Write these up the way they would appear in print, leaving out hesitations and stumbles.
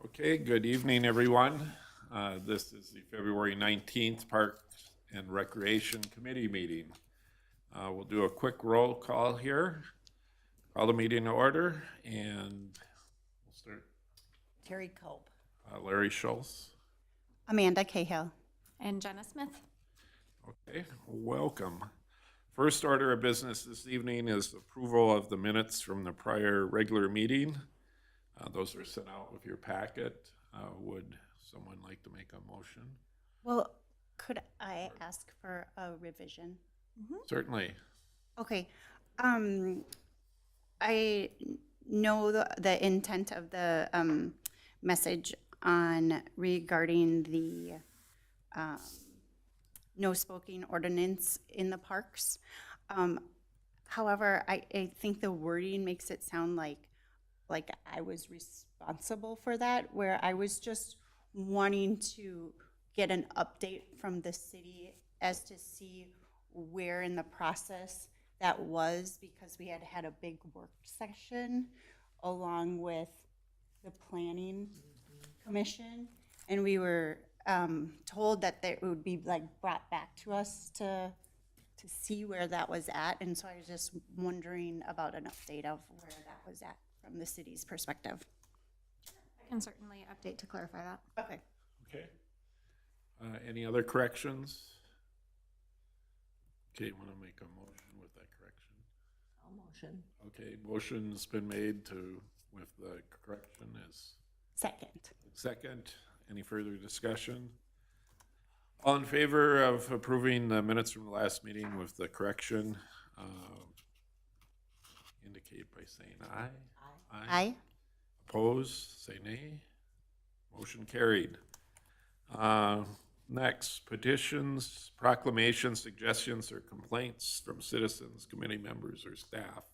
Okay, good evening, everyone. This is the February 19th Parks and Recreation Committee meeting. We'll do a quick roll call here. Call the meeting to order, and we'll start. Terry Cope. Larry Schultz. Amanda Cahill. And Jenna Smith. Okay, welcome. First order of business this evening is approval of the minutes from the prior regular meeting. Those are sent out with your packet. Would someone like to make a motion? Well, could I ask for a revision? Certainly. Okay. I know the intent of the message on regarding the no smoking ordinance in the parks. However, I think the wording makes it sound like I was responsible for that, where I was just wanting to get an update from the city as to see where in the process that was, because we had had a big work session along with the planning commission, and we were told that it would be like brought back to us to see where that was at. And so I was just wondering about an update of where that was at from the city's perspective. I can certainly update to clarify that. Okay. Okay. Any other corrections? Okay, you want to make a motion with that correction? I'll motion. Okay, motion's been made with the correction is second. Any further discussion? All in favor of approving the minutes from the last meeting with the correction, indicate by saying aye. Aye. Opposed, say nay. Motion carried. Next, petitions, proclamations, suggestions, or complaints from citizens, committee members, or staff.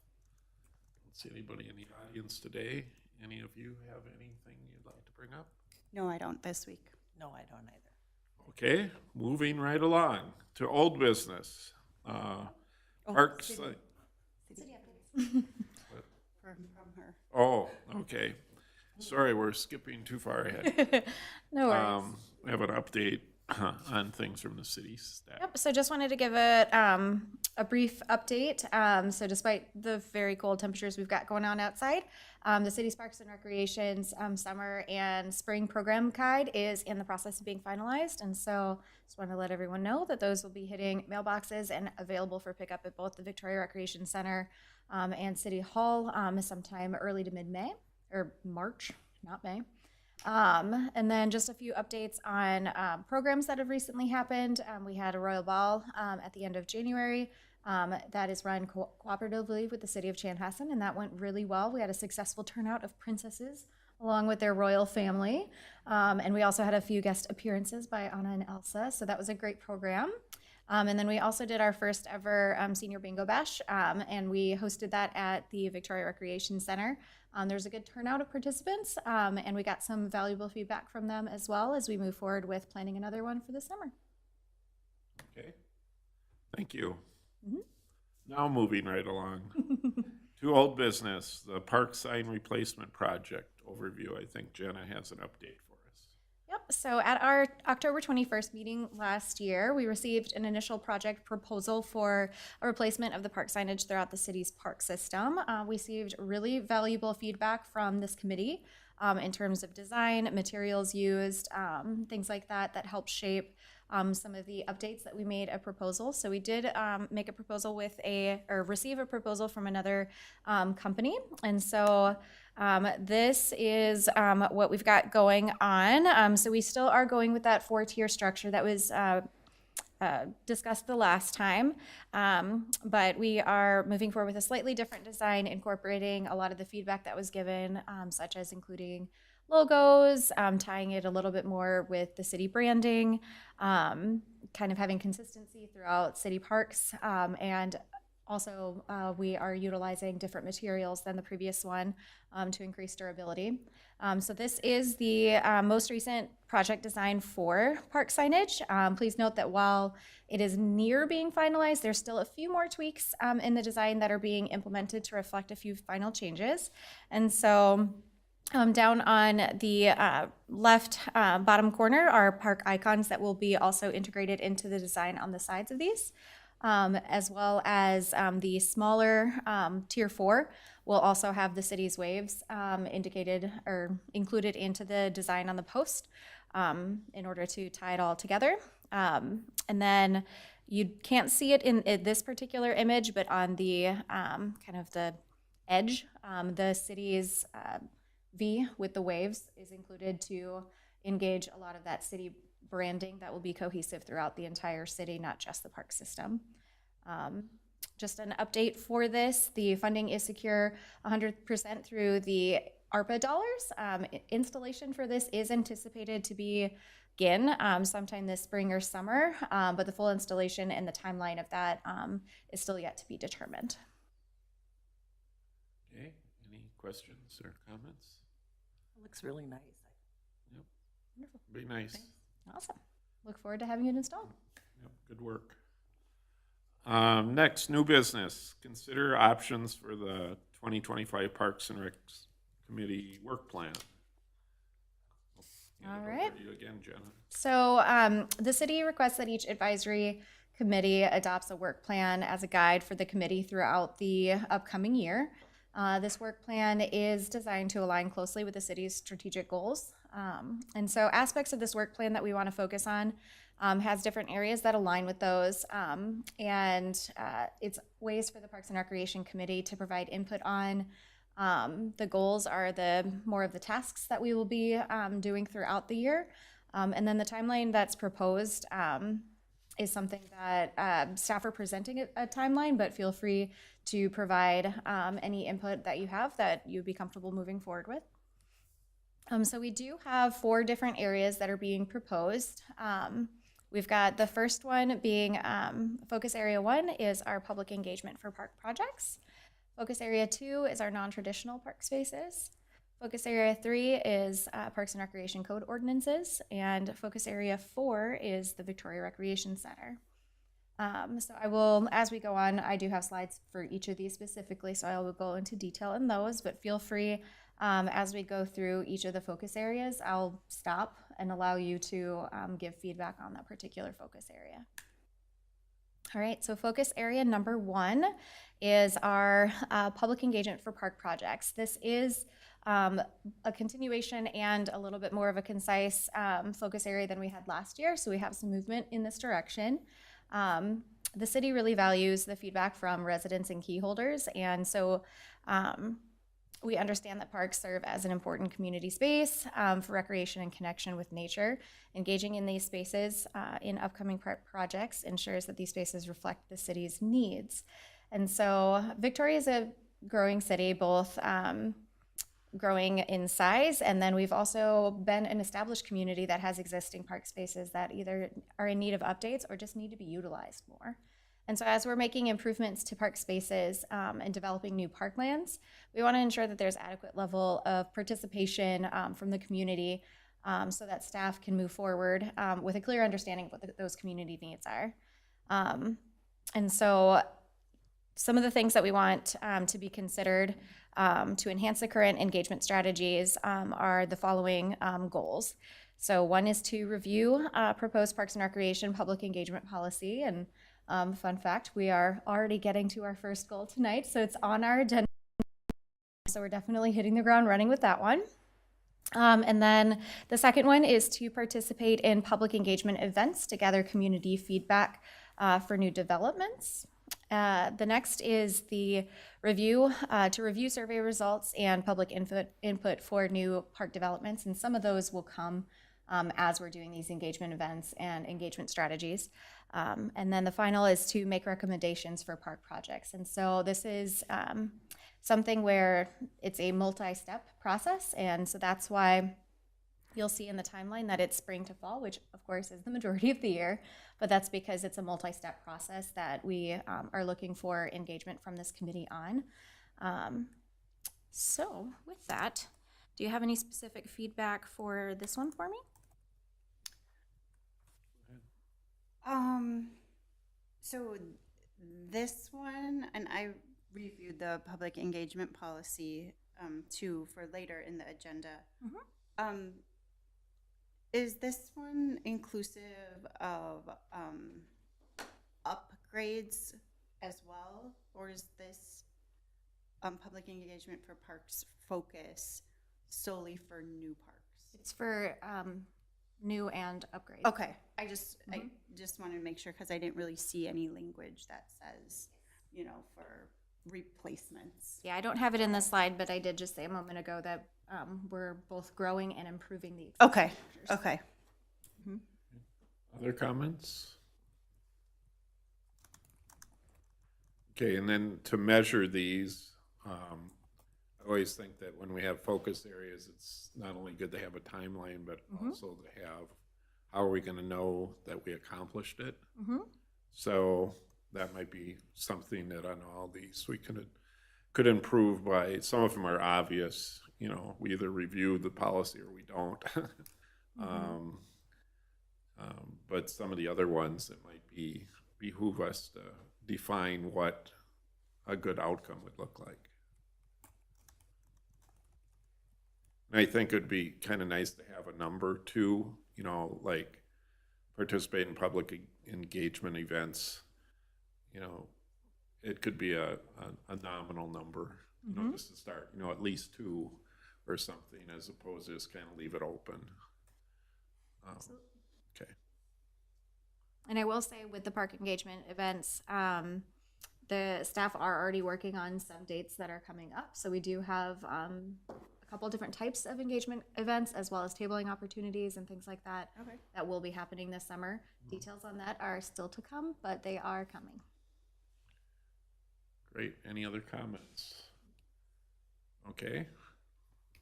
Don't see anybody in the audience today. Any of you have anything you'd like to bring up? No, I don't this week. No, I don't either. Okay, moving right along to old business. Parks. City City from her. Oh, okay. Sorry, we're skipping too far ahead. No worries. We have an update on things from the city staff. Yep, so just wanted to give it a brief update. So despite the very cold temperatures we've got going on outside, the city's Parks and Recreation's summer and spring program guide is in the process of being finalized. And so just want to let everyone know that those will be hitting mailboxes and available for pickup at both the Victoria Recreation Center and City Hall sometime early to mid-May, or March, not May. And then just a few updates on programs that have recently happened. We had a Royal Ball at the end of January that is run cooperatively with the city of Chanhassen, and that went really well. We had a successful turnout of princesses along with their royal family. And we also had a few guest appearances by Anna and Elsa, so that was a great program. And then we also did our first ever senior bingo bash, and we hosted that at the Victoria Recreation Center. There's a good turnout of participants, and we got some valuable feedback from them as well as we move forward with planning another one for the summer. Okay, thank you. Now moving right along to old business, the park sign replacement project overview. I think Jenna has an update for us. Yep, so at our October 21st meeting last year, we received an initial project proposal for a replacement of the park signage throughout the city's park system. We received really valuable feedback from this committee in terms of design, materials used, things like that, that helped shape some of the updates that we made a proposal. So we did make a proposal receive a proposal from another company. And so this is what we've got going on. So we still are going with that 4-tier structure that was discussed the last time, but we are moving forward with a slightly different design, incorporating a lot of the feedback that was given, such as including logos, tying it a little bit more with the city branding, kind of having consistency throughout city parks, and also we are utilizing different materials than the previous one to increase durability. So this is the most recent project design for park signage. Please note that while it is near being finalized, there's still a few more tweaks in the design that are being implemented to reflect a few final changes. And so Down on the left bottom corner are park icons that will be also integrated into the design on the sides of these, as well as the smaller tier 4 will also have the city's waves indicated or included into the design on the post in order to tie it all together. And then you can't see it in this particular image, but on the kind of the edge, the city's V with the waves is included to engage a lot of that city branding that will be cohesive throughout the entire city, not just the park system. Just an update for this, the funding is secure 100% through the ARPA dollars. Installation for this is anticipated to begin sometime this spring or summer, but the full installation and the timeline of that is still yet to be determined. Okay, any questions or comments? It looks really nice. Yep, Wonderful. be nice. Awesome. Look forward to having it installed. Yep, good work. Next, new business. Consider options for the 2025 Parks and Recs Committee work plan. All Hand it right. over to you again, Jenna. So the city requests that each advisory committee adopts a work plan as a guide for the committee throughout the upcoming year. This work plan is designed to align closely with the city's strategic goals. And so aspects of this work plan that we want to focus on has different areas that align with those. And it's ways for the Parks and Recreation Committee to provide input on. The goals are the more of the tasks that we will be doing throughout the year. And then the timeline that's proposed is something that staff are presenting a timeline, but feel free to provide any input that you have that you'd be comfortable moving forward with. So we do have 4 different areas that are being proposed. We've got the first one being focus area 1 is our public engagement for park projects. Focus area 2 is our non-traditional park spaces. Focus area 3 is Parks and Recreation Code ordinances, and focus area 4 is the Victoria Recreation Center. So I will, as we go on, I do have slides for each of these specifically, so I will go into detail in those, but feel free as we go through each of the focus areas, I'll stop and allow you to give feedback on that particular focus area. All right, so focus area number 1 is our public engagement for park projects. This is a continuation and a little bit more of a concise focus area than we had last year, so we have some movement in this direction. The city really values the feedback from residents and key holders, and so we understand that parks serve as an important community space for recreation and connection with nature. Engaging in these spaces in upcoming park projects ensures that these spaces reflect the city's needs. And so Victoria is a growing city, both growing in size, and then we've also been an established community that has existing park spaces that either are in need of updates or just need to be utilized more. And so as we're making improvements to park spaces and developing new parklands, we want to ensure that there's adequate level of participation from the community so that staff can move forward with a clear understanding of what those community needs are. And so some of the things that we want to be considered to enhance the current engagement strategies are the following goals. So one is to review proposed Parks and Recreation public engagement policy. And fun fact, we are already getting to our first goal tonight, so it's on our agenda. So we're definitely hitting the ground running with that one. And then the second one is to participate in public engagement events to gather community feedback for new developments. The next is the review, to review survey results and public input for new park developments, and some of those will come as we're doing these engagement events and engagement strategies. And then the final is to make recommendations for park projects. And so this is something where it's a multi-step process, and so that's why you'll see in the timeline that it's spring to fall, which of course is the majority of the year, but that's because it's a multi-step process that we are looking for engagement from this committee on. So with that, do you have any specific feedback for this one for me? So this one, and I reviewed the public engagement policy too for later in the agenda. Is this one inclusive of upgrades as well, or is this public engagement for parks focus solely for new parks? It's for new and upgrades. Okay, I just wanted to make sure because I didn't really see any language that says, you know, for replacements. Yeah, I don't have it in the slide, but I did just say a moment ago that we're both growing and improving the Okay, existing structures. okay. Other comments? Okay, and then to measure these, I always think that when we have focus areas, it's not only good to have a timeline, but also to have, how are we gonna know that we accomplished it? So that might be something that on all these we could improve by, some of them are obvious, you know, we either review the policy or we don't. But some of the other ones, it might behoove us to define what a good outcome would look like. And I think it'd be kind of nice to have a number too, you know, like participate in public engagement events. You know, it could be a nominal number, you know, just to start, you know, at least 2 or something, as opposed to just kind of leave it open. Okay. And I will say with the park engagement events, the staff are already working on some dates that are coming up. So we do have a couple different types of engagement events, as well as tabling opportunities and things like that, that will be happening this summer. Details on that are still to come, but they are coming. Great. Any other comments? Okay.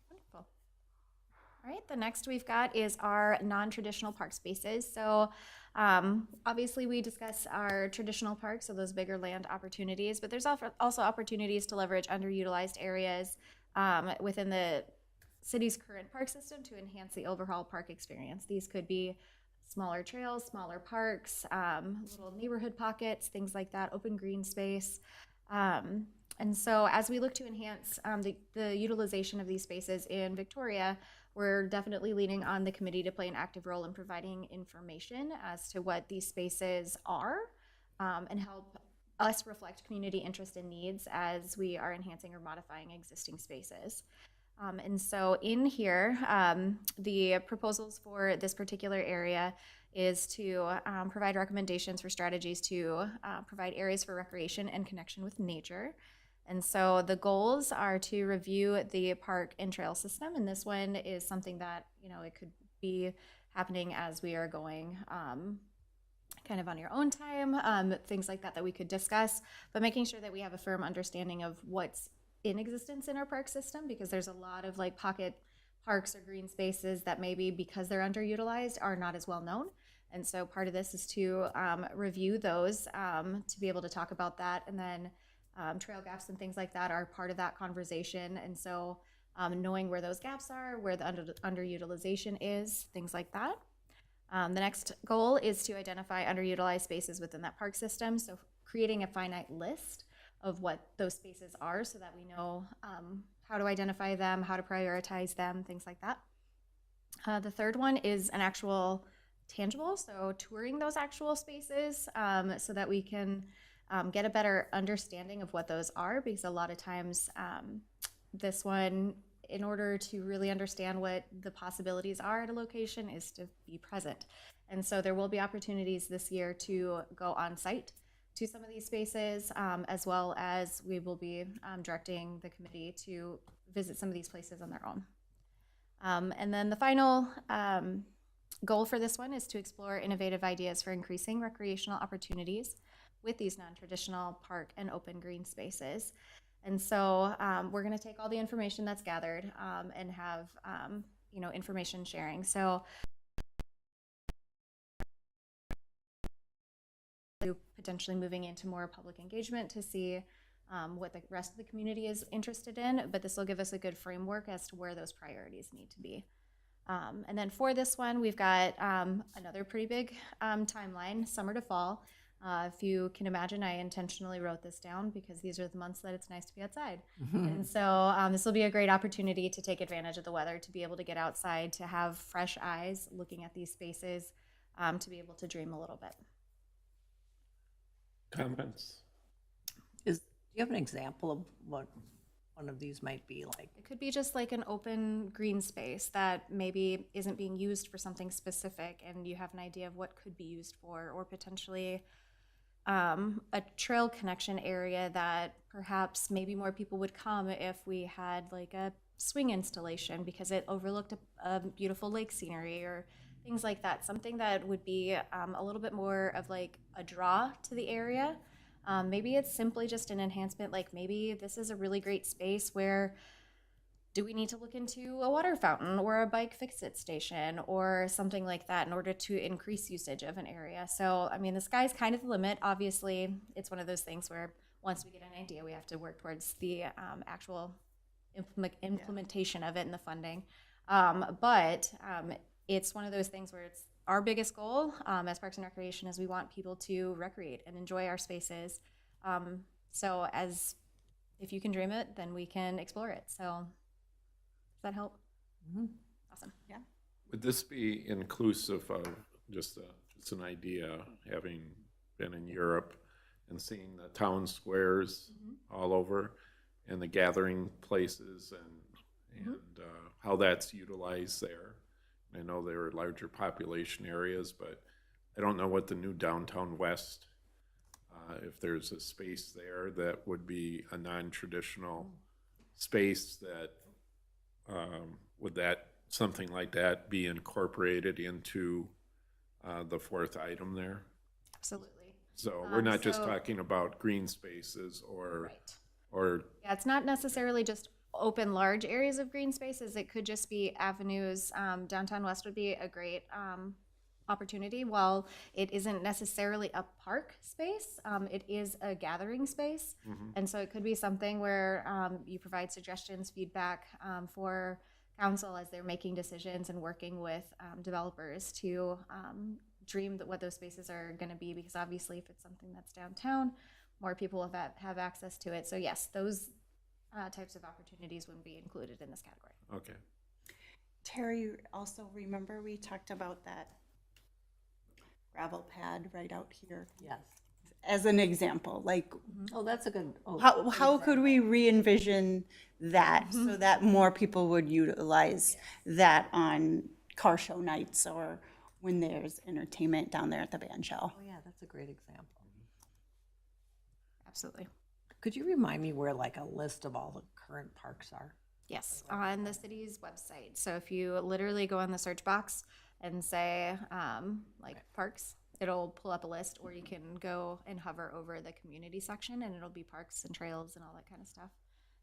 Wonderful. All right, the next we've got is our non-traditional park spaces. So obviously we discuss our traditional parks, so those bigger land opportunities, but there's also opportunities to leverage underutilized areas within the city's current park system to enhance the overall park experience. These could be smaller trails, smaller parks, little neighborhood pockets, things like that, open green space. And so as we look to enhance the utilization of these spaces in Victoria, we're definitely leaning on the committee to play an active role in providing information as to what these spaces are and help us reflect community interest and needs as we are enhancing or modifying existing spaces. And so in here, the proposals for this particular area is to provide recommendations for strategies to provide areas for recreation and connection with nature. And so the goals are to review the park and trail system. And this one is something that, you know, it could be happening as we are going kind of on your own time, things like that that we could discuss, but making sure that we have a firm understanding of what's in existence in our park system, because there's a lot of like pocket parks or green spaces that maybe because they're underutilized are not as well known. And so part of this is to review those to be able to talk about that. And then trail gaps and things like that are part of that conversation. And so knowing where those gaps are, where the underutilization is, things like that. The next goal is to identify underutilized spaces within that park system. So creating a finite list of what those spaces are so that we know how to identify them, how to prioritize them, things like that. The third one is an actual tangible, so touring those actual spaces so that we can get a better understanding of what those are, because a lot of times this one, in order to really understand what the possibilities are at a location, is to be present. And so there will be opportunities this year to go on site to some of these spaces, as well as we will be directing the committee to visit some of these places on their own. And then the final goal for this one is to explore innovative ideas for increasing recreational opportunities with these non-traditional park and open green spaces. And so we're going to take all the information that's gathered and have you know, information sharing. So potentially moving into more public engagement to see what the rest of the community is interested in, but this will give us a good framework as to where those priorities need to be. And then for this one, we've got another pretty big timeline, summer to fall. If you can imagine, I intentionally wrote this down because these are the months that it's nice to be outside. And so this will be a great opportunity to take advantage of the weather, to be able to get outside, to have fresh eyes looking at these spaces, to be able to dream a little bit. Comments? Do you have an example of what one of these might be like? It could be just like an open green space that maybe isn't being used for something specific, and you have an idea of what could be used for, or potentially a trail connection area that perhaps maybe more people would come if we had like a swing installation because it overlooked a beautiful lake scenery or things like that. Something that would be a little bit more of like a draw to the area. Maybe it's simply just an enhancement, like maybe this is a really great space where do we need to look into a water fountain or a bike fix-it station or something like that in order to increase usage of an area. So, I mean, the sky's kind of the limit. Obviously, it's one of those things where once we get an idea, we have to work towards the actual implementation of it and the funding. But it's one of those things where it's our biggest goal as Parks and Recreation is we want people to recreate and enjoy our spaces. So as if you can dream it, then we can explore it. So does that help? Awesome. Yeah. Would this be inclusive of just an idea, having been in Europe and seeing the town squares all over and the gathering places and how that's utilized there? I know there are larger population areas, but I don't know what the new downtown west, if there's a space there that would be a non-traditional space that, would that, something like that be incorporated into the fourth item there? Absolutely. So we're not just so- talking about green spaces or, Right. or, Yeah, it's not necessarily just open large areas of green spaces. It could just be avenues. Downtown West would be a great opportunity. While it isn't necessarily a park space, it is a gathering space. And so it could be something where you provide suggestions, feedback for council as they're making decisions and working with developers to dream what those spaces are going to be, because obviously if it's something that's downtown, more people have access to it. So yes, those types of opportunities wouldn't be included in this category. okay. Terry, also remember we talked about that gravel pad right out here Yes. as an example, like Oh, that's a good. Oh, how could we re-envision that so that more people would utilize that on car show nights or when there's entertainment down there at the band shell? Oh, yeah, that's a great example. Absolutely. Could you remind me where like a list of all the current parks are? Yes, on the city's website. So if you literally go in the search box and say parks, it'll pull up a list, or you can go and hover over the community section and it'll be parks and trails and all that kind of stuff.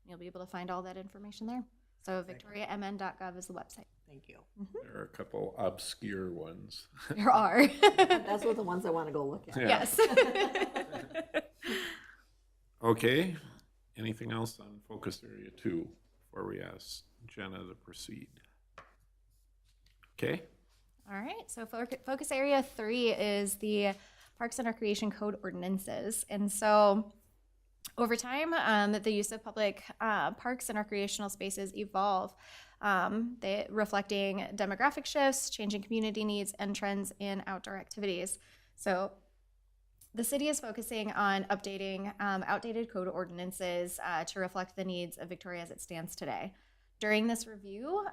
And you'll be able to find all that information there. So victoriamn.gov is the website. Thank you. There are a couple obscure ones. There are. That's what the ones I want to go look at. Yeah. Yes. Okay, anything else on focus area 2 before we ask Jenna to proceed? Okay, All right, so focus area 3 is the Parks and Recreation Code ordinances. And so over time, the use of public parks and recreational spaces evolve, they reflecting demographic shifts, changing community needs, and trends in outdoor activities. So the city is focusing on updating outdated code ordinances to reflect the needs of Victoria as it stands today. During this review,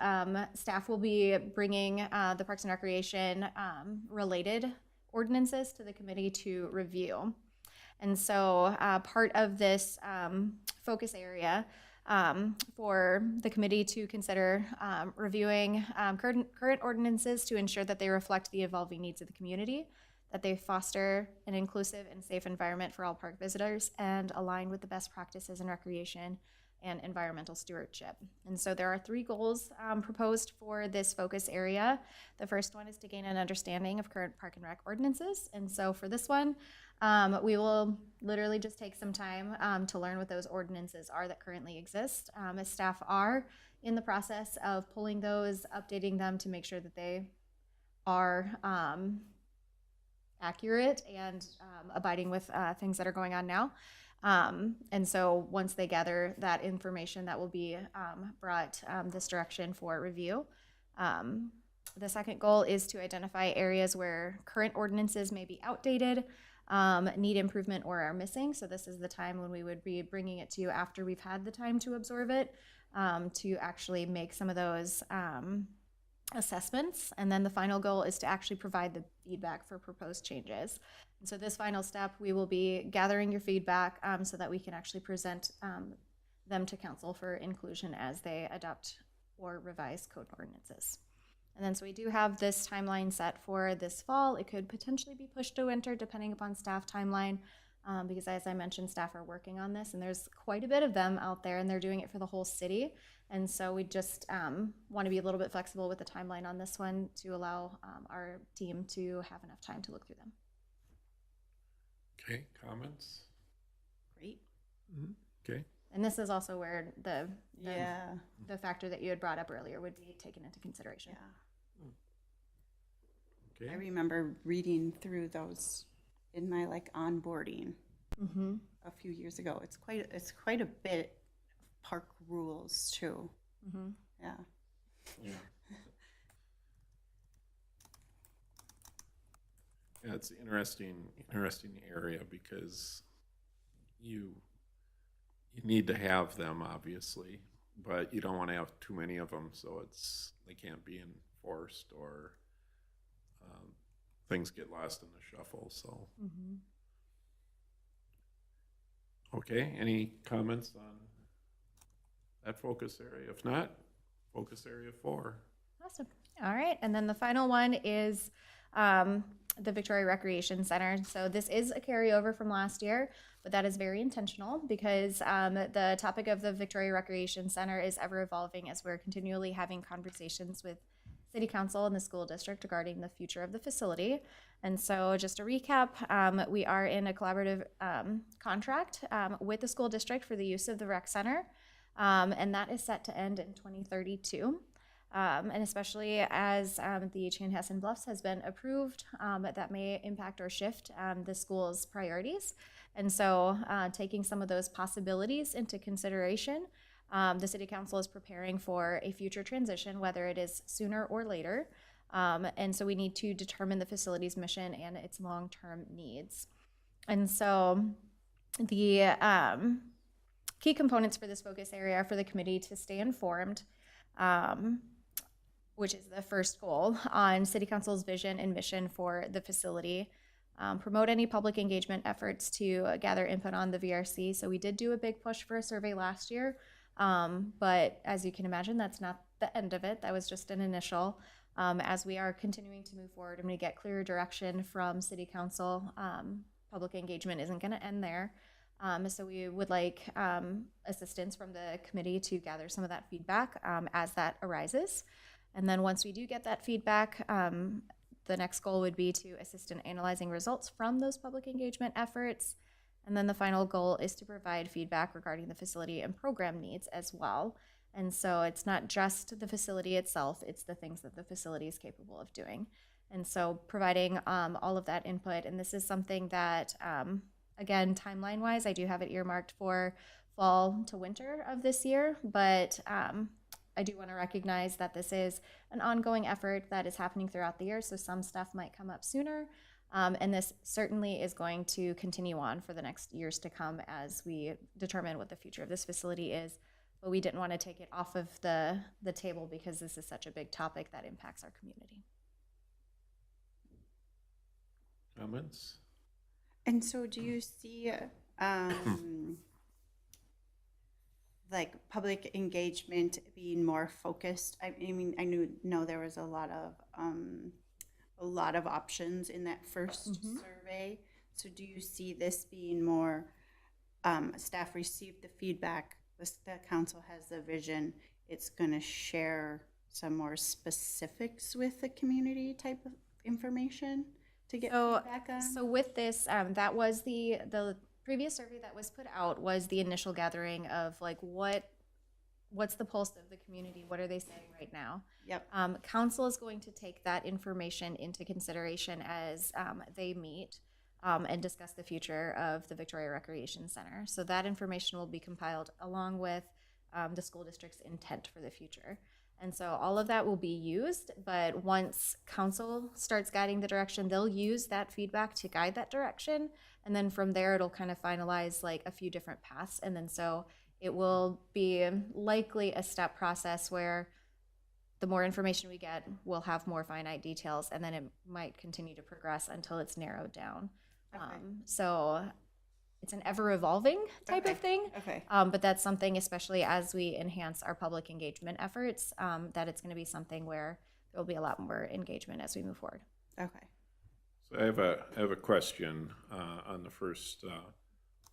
staff will be bringing the Parks and Recreation related ordinances to the committee to review. And so part of this focus area for the committee to consider reviewing current ordinances to ensure that they reflect the evolving needs of the community, that they foster an inclusive and safe environment for all park visitors, and align with the best practices in recreation and environmental stewardship. And so there are 3 goals proposed for this focus area. The first one is to gain an understanding of current park and rec ordinances. And so for this one, we will literally just take some time to learn what those ordinances are that currently exist, as staff are in the process of pulling those, updating them to make sure that they are accurate and abiding with things that are going on now. And so once they gather that information, that will be brought this direction for review. The second goal is to identify areas where current ordinances may be outdated, need improvement, or are missing. So this is the time when we would be bringing it to you after we've had the time to absorb it, to actually make some of those assessments. And then the final goal is to actually provide the feedback for proposed changes. And so this final step, we will be gathering your feedback so that we can actually present them to council for inclusion as they adopt or revise code ordinances. And then so we do have this timeline set for this fall. It could potentially be pushed to winter depending upon staff timeline, because as I mentioned, staff are working on this and there's quite a bit of them out there and they're doing it for the whole city. And so we just want to be a little bit flexible with the timeline on this one to allow our team to have enough time to look through them. Okay, comments? Great. Okay, And this is also where the Yeah. factor that you had brought up earlier would be taken into consideration. Yeah. I okay, remember reading through those in my like onboarding Mm-hmm. a few years ago. It's quite a bit of park rules too. Mm-hmm. Yeah. yeah. Yeah, it's an interesting area because you need to have them, obviously, but you don't want to have too many of them, so they can't be enforced or things get lost in the shuffle. So, Mm-hmm. okay, any comments on that focus area? If not, focus area 4. Awesome. All right. And then the final one is the Victoria Recreation Center. So this is a carryover from last year, but that is very intentional because the topic of the Victoria Recreation Center is ever evolving as we're continually having conversations with City Council and the school district regarding the future of the facility. And so just to recap, we are in a collaborative contract with the school district for the use of the rec center, and that is set to end in 2032. And especially as the Chanhassen Bluffs has been approved, that may impact or shift the school's priorities. And so taking some of those possibilities into consideration, the City Council is preparing for a future transition, whether it is sooner or later. And so we need to determine the facility's mission and its long-term needs. And so the key components for this focus area are for the committee to stay informed, which is the first goal, on City Council's vision and mission for the facility. Promote any public engagement efforts to gather input on the VRC. So we did do a big push for a survey last year, but as you can imagine, that's not the end of it. That was just an initial. As we are continuing to move forward and we get clearer direction from City Council, public engagement isn't going to end there. So we would like assistance from the committee to gather some of that feedback as that arises. And then once we do get that feedback, the next goal would be to assist in analyzing results from those public engagement efforts. And then the final goal is to provide feedback regarding the facility and program needs as well. And so it's not just the facility itself, it's the things that the facility is capable of doing. And so providing all of that input, and this is something that, again, timeline-wise, I do have it earmarked for fall to winter of this year, but I do want to recognize that this is an ongoing effort that is happening throughout the year, so some stuff might come up sooner, and this certainly is going to continue on for the next years to come as we determine what the future of this facility is. But we didn't want to take it off of the table because this is such a big topic that impacts our community. Comments? And so do you see like public engagement being more focused? I mean, I know there was a lot of options in that first survey. So do you see this being more staff received the feedback, the council has the vision, it's going to share some more specifics with the community type of information to get feedback on? So with this, that was the previous survey that was put out was the initial gathering of like what what's the pulse of the community? What are they saying right now? Yep. Council is going to take that information into consideration as they meet and discuss the future of the Victoria Recreation Center. So that information will be compiled along with the school district's intent for the future. And so all of that will be used, but once council starts guiding the direction, they'll use that feedback to guide that direction. And then from there, it'll kind of finalize like a few different paths. And then so it will be likely a step process where the more information we get, we'll have more finite details, and then it might continue to progress until it's narrowed down. Okay. So it's an ever-evolving type of thing. Okay. But that's something, especially as we enhance our public engagement efforts, that it's going to be something where there will be a lot more engagement as we move forward. Okay. So I have a question on the first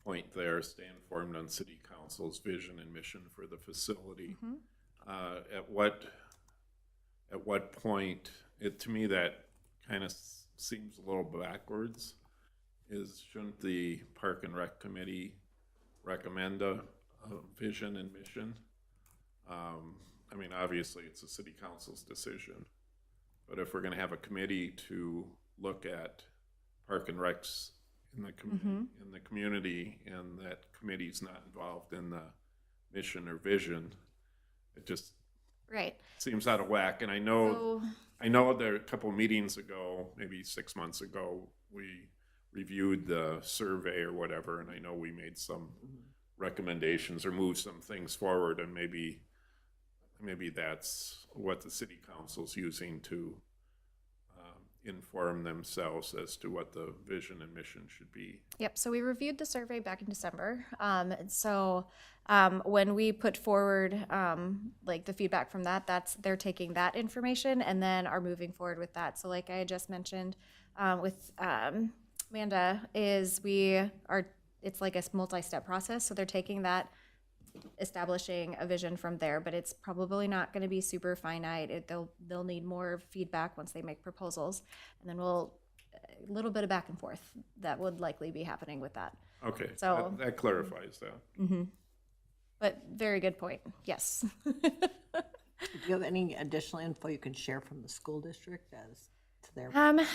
point there. Stay informed on City Council's vision and mission for the facility. At what point, to me, that kind of seems a little backwards. Shouldn't the Park and Rec Committee recommend a vision and mission? I mean, obviously, it's the City Council's decision, but if we're going to have a committee to look at Park and Recs in the community, and that committee's not involved in the mission or vision, it just Right. seems out of whack. And I know there a couple meetings ago, maybe 6 months ago, we reviewed the survey or whatever, and I know we made some recommendations or moved some things forward, and maybe that's what the City Council's using to inform themselves as to what the vision and mission should be. Yep. So we reviewed the survey back in December. When we put forward like the feedback from that, they're taking that information and then are moving forward with that. So like I had just mentioned with Amanda, it's like a multi-step process. So they're taking that, establishing a vision from there, but it's probably not going to be super finite. They'll need more feedback once they make proposals, and then a little bit of back and forth that would likely be happening with that. Okay, So that clarifies that. But very good point. Yes. Do you have any additional info you can share from the school district as to their?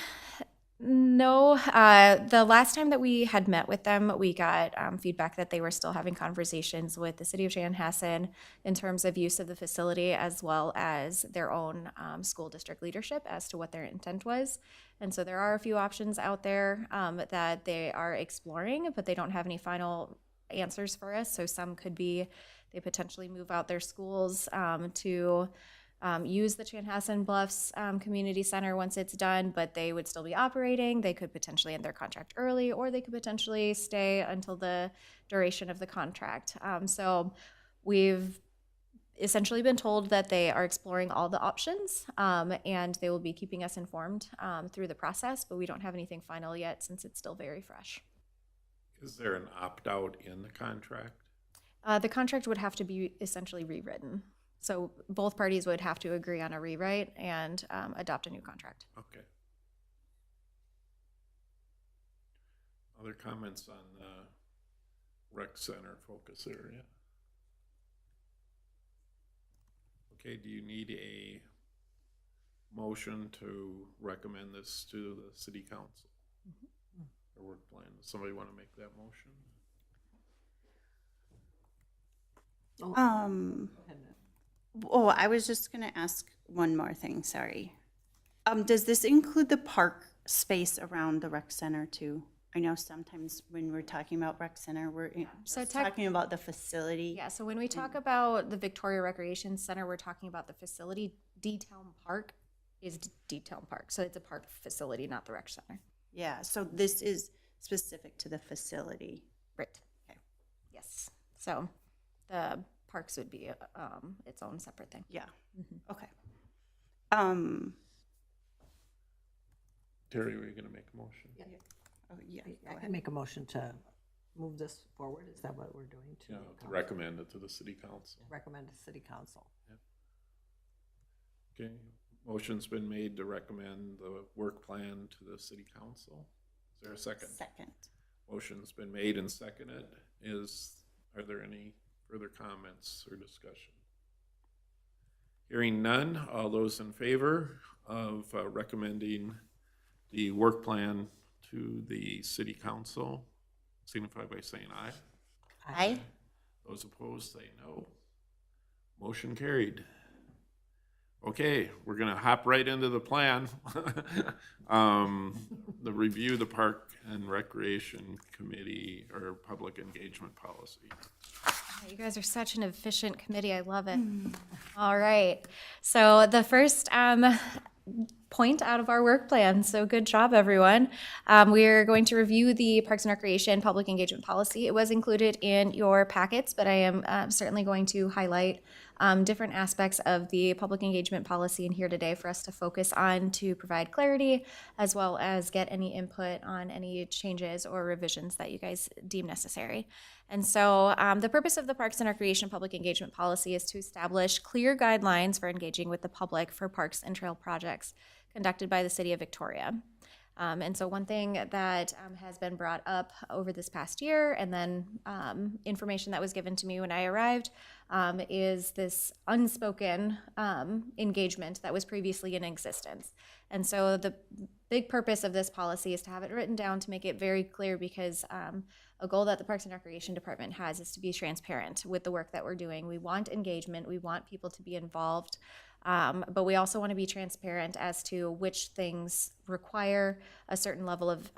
No, the last time that we had met with them, we got feedback that they were still having conversations with the city of Chanhassen in terms of use of the facility, as well as their own school district leadership as to what their intent was. And so there are a few options out there that they are exploring, but they don't have any final answers for us. So some could be they potentially move out their schools to use the Chanhassen Bluffs Community Center once it's done, but they would still be operating. They could potentially end their contract early, or they could potentially stay until the duration of the contract. So we've essentially been told that they are exploring all the options, and they will be keeping us informed through the process, but we don't have anything final yet since it's still very fresh. Is there an opt-out in the contract? The contract would have to be essentially rewritten. So both parties would have to agree on a rewrite and adopt a new contract. Okay. Other comments on the rec center focus area? Okay, do you need a motion to recommend this to the city council? Or work plan? Does somebody want to make that motion? Oh, I was just gonna ask one more thing, sorry. Does this include the park space around the rec center too? I know sometimes when we're talking about rec center, we're So talking about the facility. Yeah, so when we talk about the Victoria Recreation Center, we're talking about the facility. D-Town Park is D-Town Park, so it's a park facility, not the rec center. Yeah, so this is specific to the facility. Right. Okay. Yes. So the parks would be its own separate thing. Yeah, okay. Terry, were you going to make a motion? Oh, yeah, go I ahead. can make a motion to move this forward. Is that what we're doing? Yeah, to recommend it to the city council. Recommend to city council. Okay, motion's been made to recommend the work plan to the city council. Is there a second? Second. Motion's been made and seconded. Are there any further comments or discussion? Hearing none, all those in favor of recommending the work plan to the city council, signify by saying aye. Aye. Those opposed, say no. Motion carried. Okay, we're gonna hop right into the plan. The review the Park and Recreation Committee or Public Engagement Policy. You guys are such an efficient committee. I love it. All right. So the first point out of our work plan. So good job, everyone. We're going to review the Parks and Recreation Public Engagement Policy. It was included in your packets, but I am certainly going to highlight different aspects of the public engagement policy in here today for us to focus on to provide clarity, as well as get any input on any changes or revisions that you guys deem necessary. And so the purpose of the Parks and Recreation Public Engagement Policy is to establish clear guidelines for engaging with the public for parks and trail projects conducted by the City of Victoria. And so one thing that has been brought up over this past year, and then information that was given to me when I arrived, is this unspoken engagement that was previously in existence. And so the big purpose of this policy is to have it written down to make it very clear, because a goal that the Parks and Recreation Department has is to be transparent with the work that we're doing. We want engagement, we want people to be involved, but we also want to be transparent as to which things require a certain level of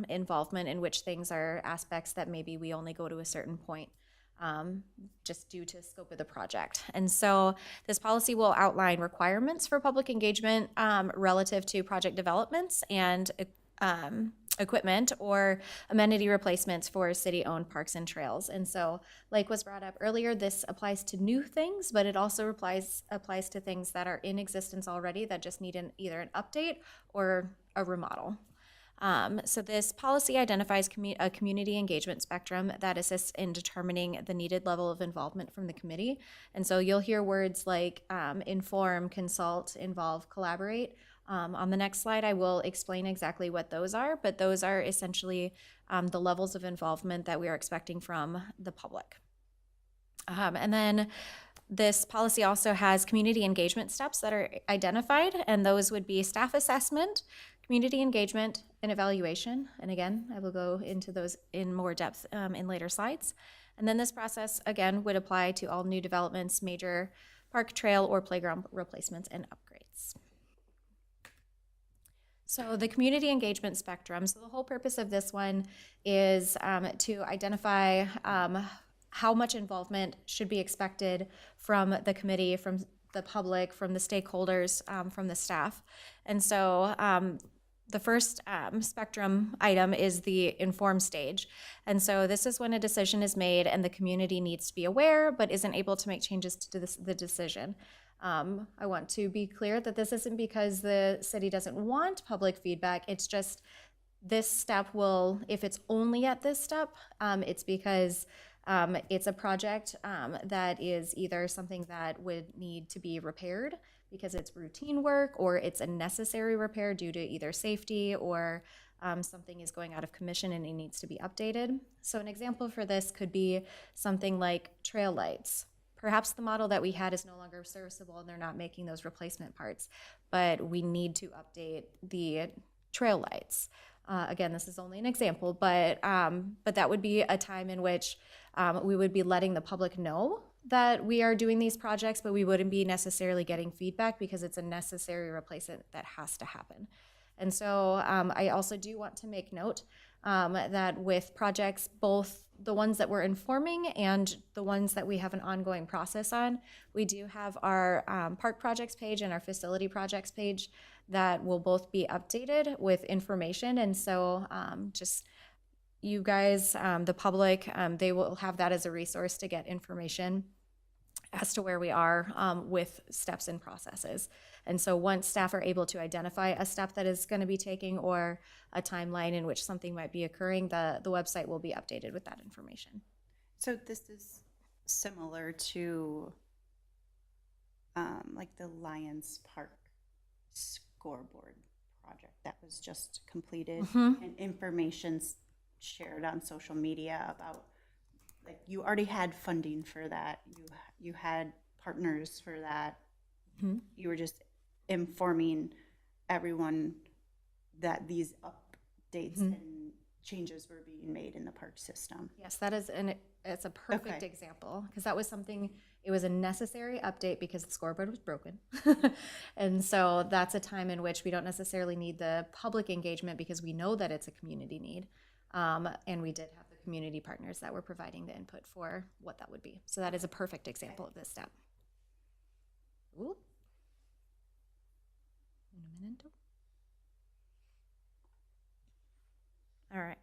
involvement and which things are aspects that maybe we only go to a certain point just due to scope of the project. And so this policy will outline requirements for public engagement relative to project developments and equipment or amenity replacements for city-owned parks and trails. And so, like was brought up earlier, this applies to new things, but it also applies to things that are in existence already that just need either an update or a remodel. So this policy identifies a community engagement spectrum that assists in determining the needed level of involvement from the committee. And so you'll hear words like inform, consult, involve, collaborate. On the next slide, I will explain exactly what those are, but those are essentially the levels of involvement that we are expecting from the public. And then this policy also has community engagement steps that are identified, and those would be staff assessment, community engagement, and evaluation. And again, I will go into those in more depth in later slides. And then this process, again, would apply to all new developments, major park, trail, or playground replacements and upgrades. So the community engagement spectrum, so the whole purpose of this one is to identify how much involvement should be expected from the committee, from the public, from the stakeholders, from the staff. And so the first spectrum item is the inform stage. And so this is when a decision is made and the community needs to be aware but isn't able to make changes to the decision. I want to be clear that this isn't because the city doesn't want public feedback. It's just this step will, if it's only at this step, it's because it's a project that is either something that would need to be repaired because it's routine work, or it's a necessary repair due to either safety or something is going out of commission and it needs to be updated. So an example for this could be something like trail lights. Perhaps the model that we had is no longer serviceable and they're not making those replacement parts, but we need to update the trail lights. Again, this is only an example, but that would be a time in which we would be letting the public know that we are doing these projects, but we wouldn't be necessarily getting feedback because it's a necessary replacement that has to happen. And so I also do want to make note that with projects, both the ones that we're informing and the ones that we have an ongoing process on, we do have our park projects page and our facility projects page that will both be updated with information. And so just you guys, the public, they will have that as a resource to get information as to where we are with steps and processes. And so once staff are able to identify a step that is going to be taking or a timeline in which something might be occurring, the website will be updated with that information. So this is similar to like the Lions Park scoreboard project that was just completed, and information's shared on social media about, like, you already had funding for that, you had partners for that, You were just informing everyone that these updates and changes were being made in the park system. Yes, that is, and it's a perfect Okay. example, because that was something, it was a necessary update because the scoreboard was broken. And so that's a time in which we don't necessarily need the public engagement because we know that it's a community need. And we did have the community partners that were providing the input for what that would be. So that is a perfect example of this step. Ooh. Un momento. All right.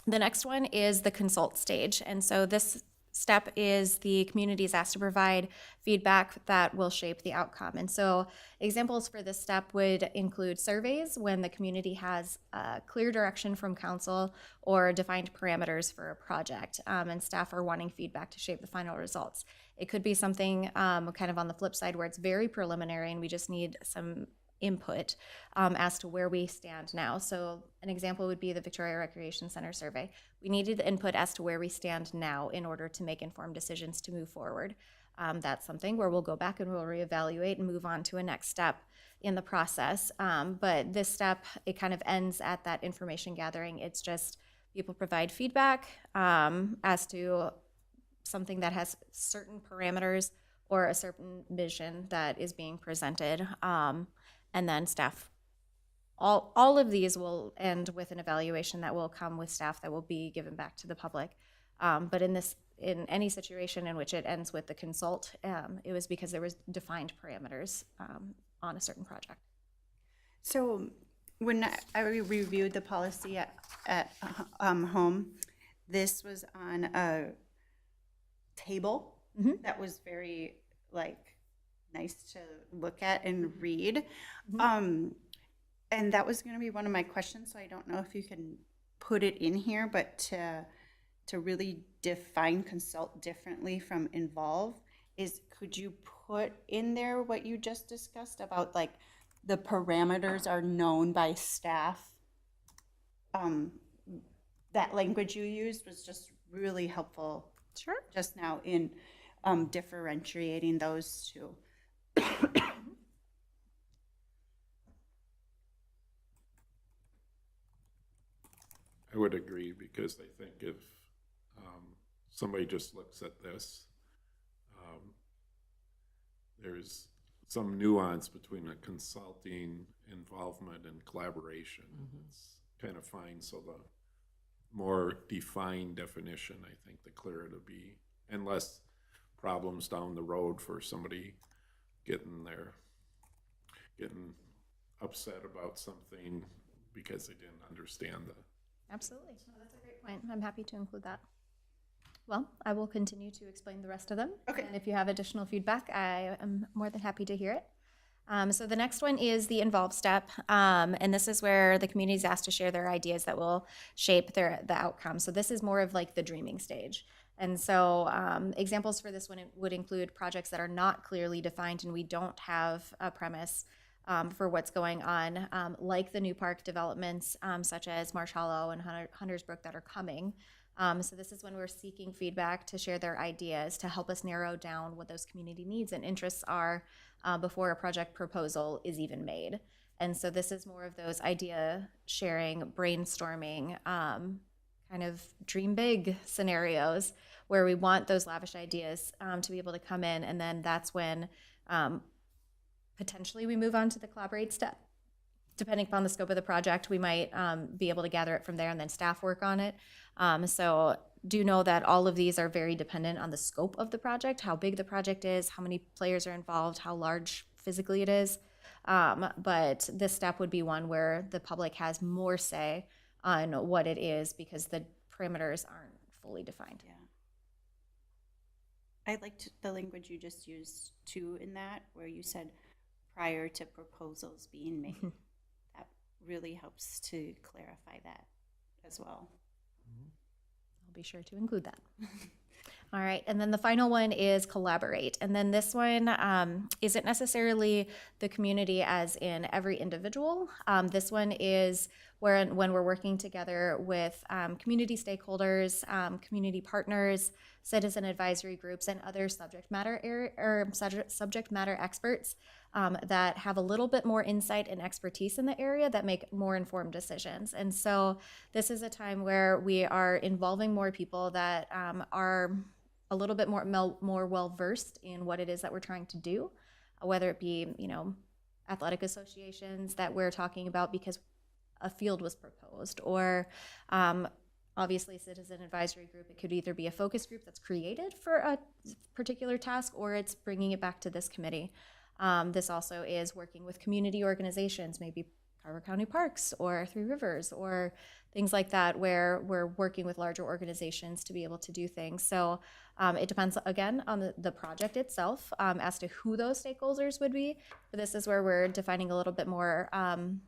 The next one is the consult stage. And so this step is the community is asked to provide feedback that will shape the outcome. And so examples for this step would include surveys when the community has clear direction from council or defined parameters for a project, and staff are wanting feedback to shape the final results. It could be something kind of on the flip side where it's very preliminary and we just need some input as to where we stand now. So an example would be the Victoria Recreation Center survey. We needed input as to where we stand now in order to make informed decisions to move forward. That's something where we'll go back and we'll reevaluate and move on to a next step in the process. But this step, it kind of ends at that information gathering. It's just people provide feedback as to something that has certain parameters or a certain vision that is being presented. And then staff, all of these will end with an evaluation that will come with staff that will be given back to the public. But in any situation in which it ends with the consult, it was because there was defined parameters on a certain project. So when I reviewed the policy at home, this was on a table that was very nice to look at and read. And that was going to be one of my questions, so I don't know if you can put it in here, but to really define consult differently from involve, could you put in there what you just discussed about the parameters are known by staff? That language you used was just really helpful. Sure. Just now in differentiating those two. I would agree, because I think if somebody just looks at this, there's some nuance between a consulting involvement and collaboration. It's kind of fine. So the more defined definition, I think, the clearer it'll be, and less problems down the road for somebody getting upset about something because they didn't understand the. Absolutely. No, that's a great point. I'm happy to include that. Well, I will continue to explain the rest of them. Okay. And if you have additional feedback, I am more than happy to hear it. So the next one is the involve step. And this is where the community is asked to share their ideas that will shape the outcome. So this is more of the dreaming stage. And so examples for this one would include projects that are not clearly defined and we don't have a premise for what's going on, like the new park developments, such as Marsh Hollow and Huntersbrook that are coming. So this is when we're seeking feedback to share their ideas to help us narrow down what those community needs and interests are before a project proposal is even made. And so this is more of those idea sharing, brainstorming, kind of dream big scenarios where we want those lavish ideas to be able to come in. And then that's when potentially we move on to the collaborate step. Depending upon the scope of the project, we might be able to gather it from there and then staff work on it. So do know that all of these are very dependent on the scope of the project, how big the project is, how many players are involved, how large physically it is. But this step would be one where the public has more say on what it is because the parameters aren't fully defined. Yeah. I liked the language you just used too in that, where you said prior to proposals being made. That really helps to clarify that as well. I'll be sure to include that. All right, and then the final one is collaborate. And then this one isn't necessarily the community as in every individual. This one is when we're working together with community stakeholders, community partners, citizen advisory groups, and other subject matter experts that have a little bit more insight and expertise in the area that make more informed decisions. And so this is a time where we are involving more people that are a little bit more well-versed in what it is that we're trying to do, whether it be, athletic associations that we're talking about because a field was proposed, or obviously citizen advisory group. It could either be a focus group that's created for a particular task, or it's bringing it back to this committee. This also is working with community organizations, maybe Carver County Parks or Three Rivers or things like that, where we're working with larger organizations to be able to do things. So it depends, again, on the project itself as to who those stakeholders would be. But this is where we're defining a little bit more,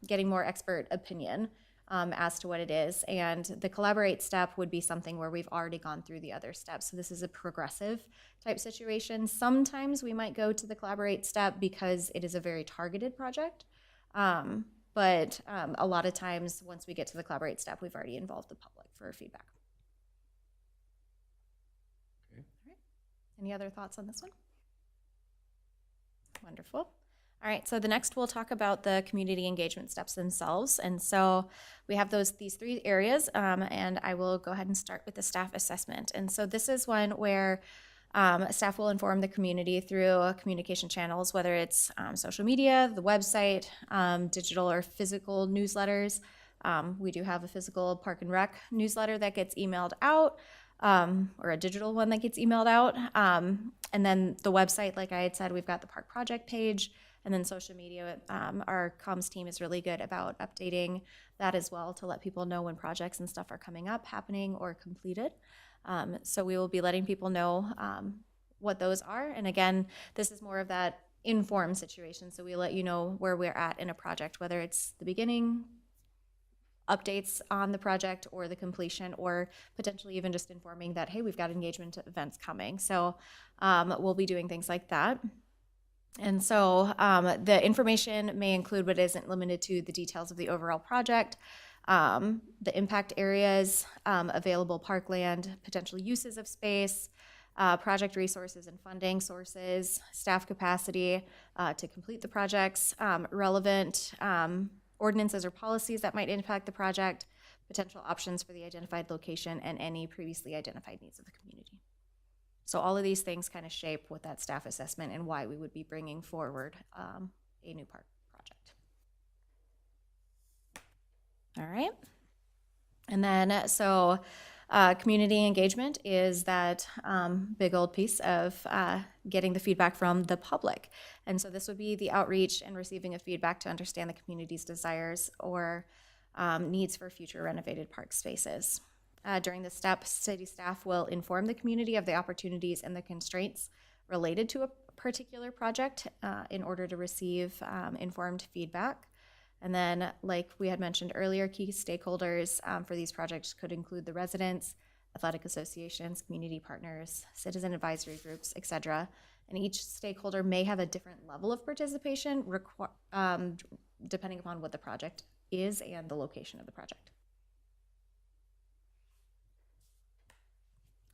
getting more expert opinion as to what it is. And the collaborate step would be something where we've already gone through the other steps. So this is a progressive type situation. Sometimes we might go to the collaborate step because it is a very targeted project. But a lot of times, once we get to the collaborate step, we've already involved the public for feedback. Okay. All right. Any other thoughts on this one? Wonderful. All right, so the next we'll talk about the community engagement steps themselves. And so we have these three areas, and I will go ahead and start with the staff assessment. And so this is one where staff will inform the community through communication channels, whether it's social media, the website, digital or physical newsletters. We do have a physical Park and Rec newsletter that gets emailed out, or a digital one that gets emailed out. And then the website, like I had said, we've got the park project page, and then social media. Our comms team is really good about updating that as well to let people know when projects and stuff are coming up, happening, or completed. So we will be letting people know what those are. And again, this is more of that informed situation. So we let you know where we're at in a project, whether it's the beginning, updates on the project, or the completion, or potentially even just informing that, hey, we've got engagement events coming. So we'll be doing things like that. And so the information may include, but isn't limited to, the details of the overall project, the impact areas, available parkland, potential uses of space, project resources and funding sources, staff capacity to complete the projects, relevant ordinances or policies that might impact the project, potential options for the identified location, and any previously identified needs of the community. So all of these things kind of shape what that staff assessment and why we would be bringing forward a new park project. All right. And then, so community engagement is that big old piece of getting the feedback from the public. And so this would be the outreach and receiving of feedback to understand the community's desires or needs for future renovated park spaces. During this step, city staff will inform the community of the opportunities and the constraints related to a particular project in order to receive informed feedback. And then, like we had mentioned earlier, key stakeholders for these projects could include the residents, athletic associations, community partners, citizen advisory groups, etc. And each stakeholder may have a different level of participation depending upon what the project is and the location of the project.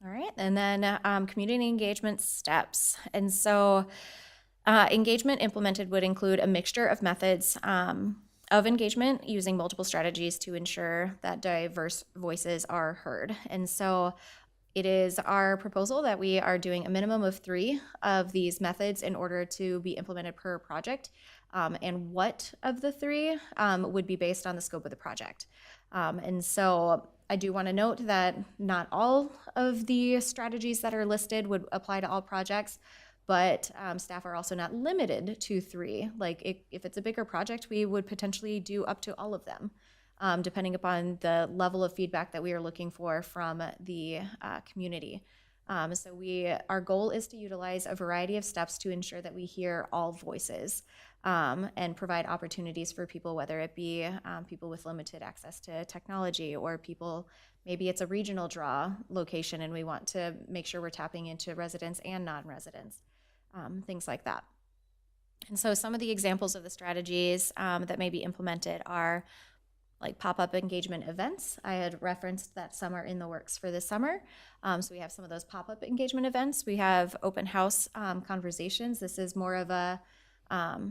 All right, and then community engagement steps. And so engagement implemented would include a mixture of methods of engagement using multiple strategies to ensure that diverse voices are heard. And so it is our proposal that we are doing a minimum of 3 of these methods in order to be implemented per project. And what of the 3 would be based on the scope of the project. And so I do want to note that not all of the strategies that are listed would apply to all projects, but staff are also not limited to 3. Like if it's a bigger project, we would potentially do up to all of them, depending upon the level of feedback that we are looking for from the community. So our goal is to utilize a variety of steps to ensure that we hear all voices and provide opportunities for people, whether it be people with limited access to technology, or people, maybe it's a regional draw location and we want to make sure we're tapping into residents and non-residents, things like that. And so some of the examples of the strategies that may be implemented are like pop-up engagement events. I had referenced that some are in the works for this summer. So we have some of those pop-up engagement events. We have open house conversations. This is more of a,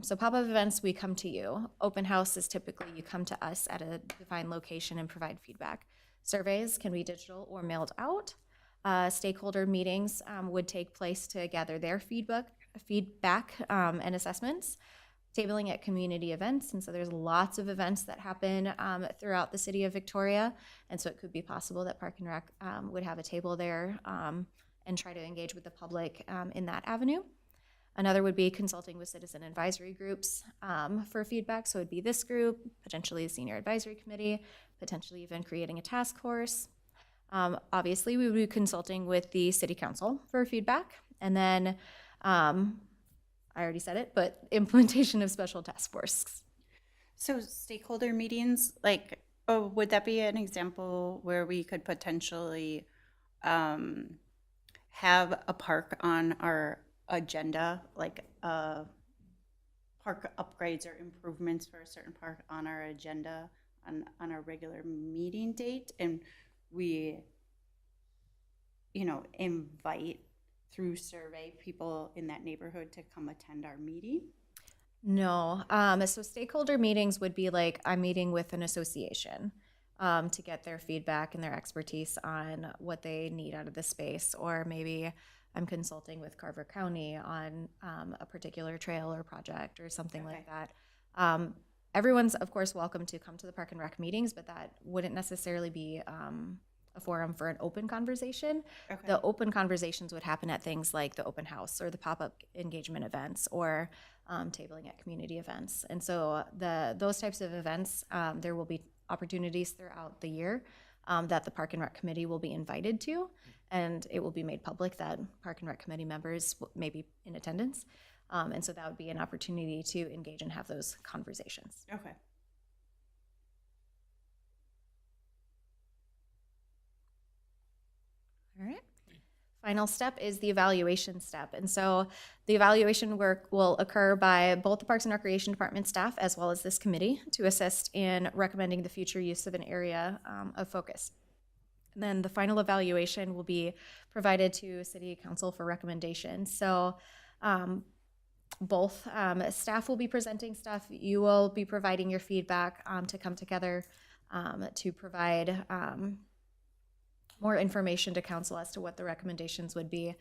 so pop-up events, we come to you. Open house is typically you come to us at a defined location and provide feedback. Surveys can be digital or mailed out. Stakeholder meetings would take place to gather their feedback and assessments. Tabling at community events, and so there's lots of events that happen throughout the city of Victoria, and so it could be possible that Park and Rec would have a table there and try to engage with the public in that avenue. Another would be consulting with citizen advisory groups for feedback, so it would be this group, potentially a senior advisory committee, potentially even creating a task force. Obviously, we would be consulting with the city council for feedback, and then I already said it, but implementation of special task force. So stakeholder meetings, like, oh, would that be an example where we could potentially have a park on our agenda, like park upgrades or improvements for a certain park on our agenda on our regular meeting date, and we, invite through survey people in that neighborhood to come attend our meeting? No. So stakeholder meetings would be like I'm meeting with an association to get their feedback and their expertise on what they need out of the space, or maybe I'm consulting with Carver County on a particular trail or project or something like that. Everyone's, of course, welcome to come to the Park and Rec meetings, but that wouldn't necessarily be a forum for an open conversation. Okay. The open conversations would happen at things like the open house or the pop-up engagement events or tabling at community events. And so those types of events, there will be opportunities throughout the year that the Park and Rec Committee will be invited to, and it will be made public that Park and Rec Committee members may be in attendance. And so that would be an opportunity to engage and have those conversations. Okay. All right. Final step is the evaluation step. And so the evaluation work will occur by both the Parks and Recreation Department staff as well as this committee to assist in recommending the future use of an area of focus. And then the final evaluation will be provided to City Council for recommendation. So both staff will be presenting stuff. You will be providing your feedback to come together to provide more information to council as to what the recommendations would be.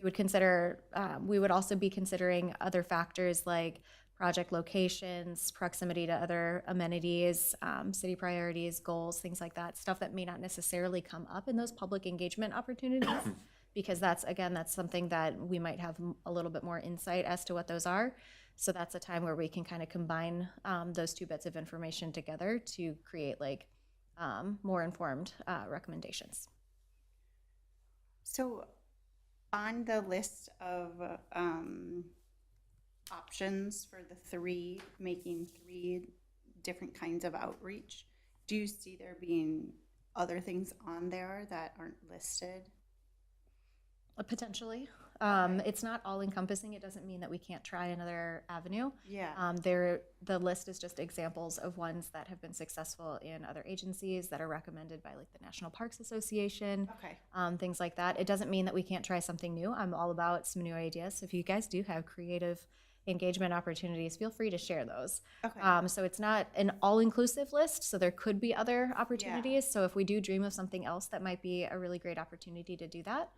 We would also be considering other factors like project locations, proximity to other amenities, city priorities, goals, things like that, stuff that may not necessarily come up in those public engagement opportunities, because that's something that we might have a little bit more insight as to what those are. So that's a time where we can kind of combine those two bits of information together to create more informed recommendations. So on the list of options for making three different kinds of outreach, do you see there being other things on there that aren't listed? Potentially. It's not all encompassing. It doesn't mean that we can't try another avenue. Yeah. The list is just examples of ones that have been successful in other agencies that are recommended by the National Parks Association. Okay. Things like that. It doesn't mean that we can't try something new. I'm all about some new ideas. So if you guys do have creative engagement opportunities, feel free to share those. Okay. So it's not an all-inclusive list, so there could be other opportunities. So if we do dream of something else that might be a really great opportunity to do that,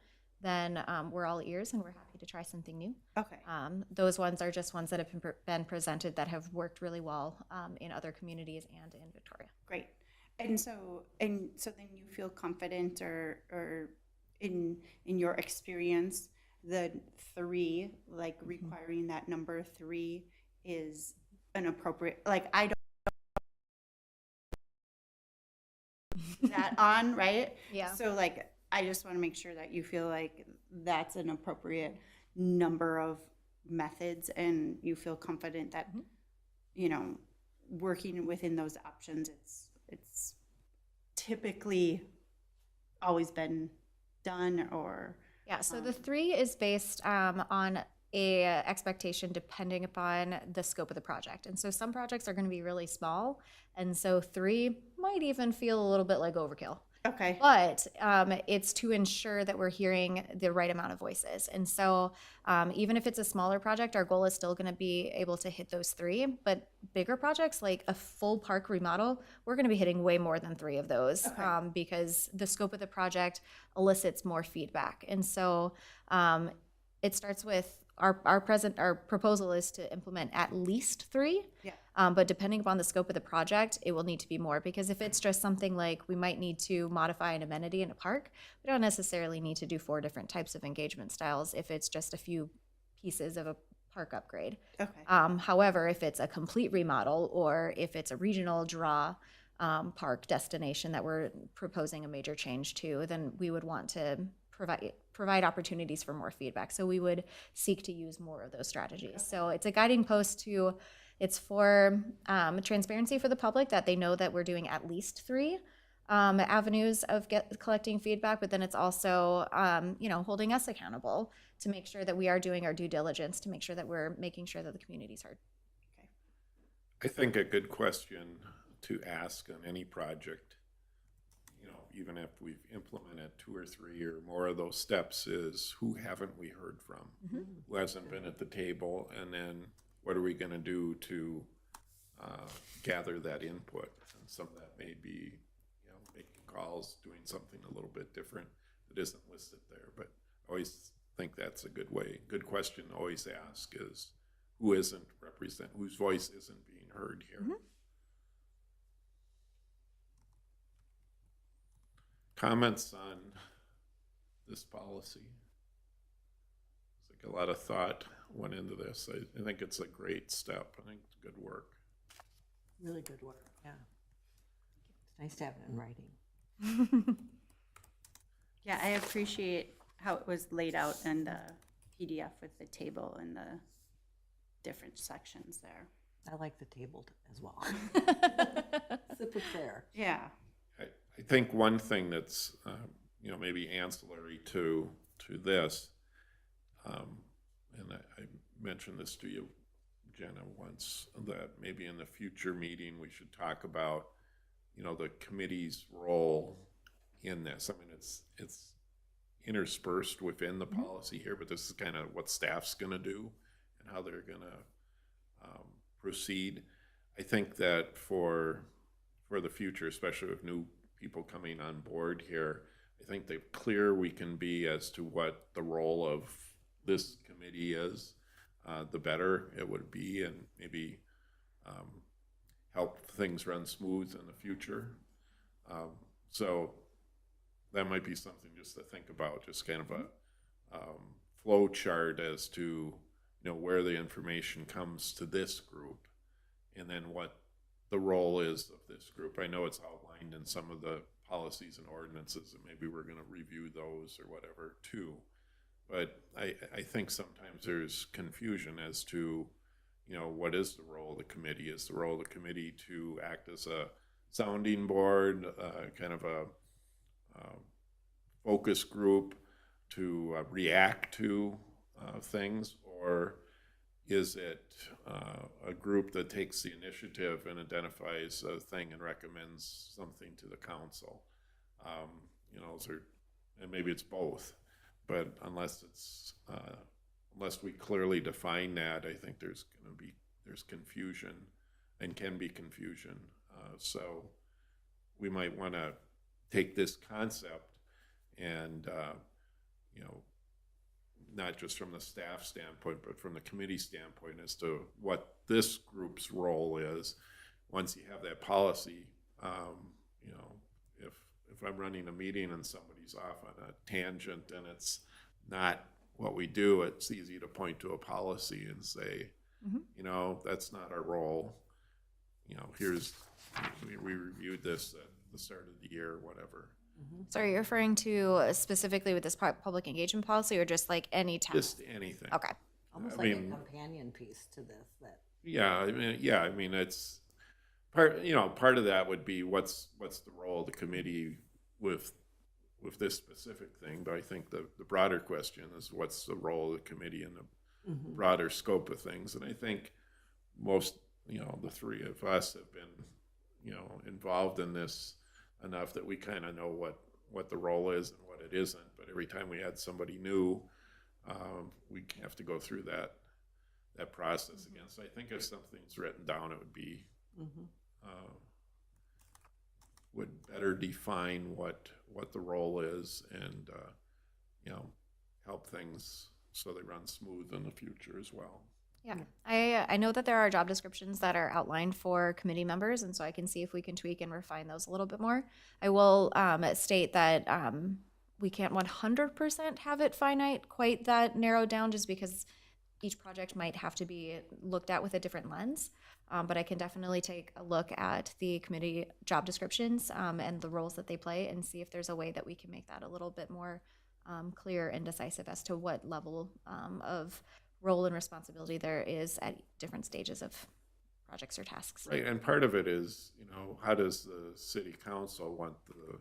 then we're all ears and we're happy to try something new. Okay. Those ones are just ones that have been presented that have worked really well in other communities and in Victoria. Great. And so then you feel confident or in your experience, the three, requiring that number 3 is an appropriate, I don't that on, right? Yeah. So I just want to make sure that you feel like that's an appropriate number of methods and you feel confident that, working within those options, it's typically always been done or. Yeah, so the 3 is based on a expectation depending upon the scope of the project. And so some projects are going to be really small, and so 3 might even feel a little bit like overkill. Okay. But it's to ensure that we're hearing the right amount of voices. And so even if it's a smaller project, our goal is still going to be able to hit those 3. But bigger projects like a full park remodel, we're going to be hitting way more than 3 of those because the scope of the project elicits more feedback. And so it starts with our proposal is to implement at least 3. Yeah. But depending upon the scope of the project, it will need to be more, because if it's just something like we might need to modify an amenity in a park, we don't necessarily need to do 4 different types of engagement styles if it's just a few pieces of a park upgrade. Okay. However, if it's a complete remodel or if it's a regional draw park destination that we're proposing a major change to, then we would want to provide opportunities for more feedback. So we would seek to use more of those strategies. So it's a guiding post to, it's for transparency for the public, that they know that we're doing at least 3 avenues of collecting feedback, but then it's also, holding us accountable to make sure that we are doing our due diligence, to make sure that we're making sure that the community's heard. I think a good question to ask on any project, even if we've implemented 2 or 3 or more of those steps, is who haven't we heard from? Who hasn't been at the table? And then what are we going to do to gather that input? And some of that may be, making calls, doing something a little bit different that isn't listed there. But I always think that's a good question to always ask, is whose voice isn't being heard here. Comments on this policy? It's like a lot of thought went into this. I think it's a great step. I think it's good work. Really good work, yeah. It's nice to have it in writing. Yeah, I appreciate how it was laid out in the PDF with the table and the different sections there. I like the table as well. Super fair. Yeah. I think one thing that's, maybe ancillary to this, and I mentioned this to you, Jenna, once, that maybe in the future meeting we should talk about, the committee's role in this. I mean, it's interspersed within the policy here, but this is kind of what staff's going to do and how they're going to proceed. I think that for the future, especially with new people coming on board here, I think the clearer we can be as to what the role of this committee is, the better it would be, and maybe help things run smooth in the future. So that might be something just to think about, just kind of a flow chart as to where the information comes to this group, and then what the role is of this group. I know it's outlined in some of the policies and ordinances, and maybe we're going to review those or whatever too. But I think sometimes there's confusion as to, what is the role of the committee? Is the role of the committee to act as a sounding board, kind of a focus group to react to things, or is it a group that takes the initiative and identifies a thing and recommends something to the council? And maybe it's both, but unless we clearly define that, I think there's confusion, and can be confusion. So we might want to take this concept and not just from the staff standpoint, but from the committee standpoint, as to what this group's role is. Once you have that policy, if I'm running a meeting and somebody's off on a tangent and it's not what we do, it's easy to point to a policy and say, that's not our role. We reviewed this at the start of the year, or whatever. So are you referring to specifically with this public engagement policy, or just like any time? Just anything. Okay. Almost like a companion piece to this. I mean, it's part of that would be what's the role of the committee with this specific thing. But I think the broader question is, what's the role of the committee in broader scope of things. And I think most, you know, the three of us have been, you know, involved in this enough that we kind of know what the role is and what it isn't. But every time we add somebody new, we have to go through that process again. So I think if something's written down, it would be would better define what the role is and you know, help things so they run smooth in the future as well. Yeah, I know that there are job descriptions that are outlined for committee members, and so I can see if we can tweak and refine those a little bit more. I will state that we can't 100% have it finite, quite that narrowed down, just because each project might have to be looked at with a different lens. But I can definitely take a look at the committee job descriptions and the roles that they play and see if there's a way that we can make that a little bit more clear and decisive as to what level of role and responsibility there is at different stages of projects or tasks. Right, and part of it is, you know, how does the city council want the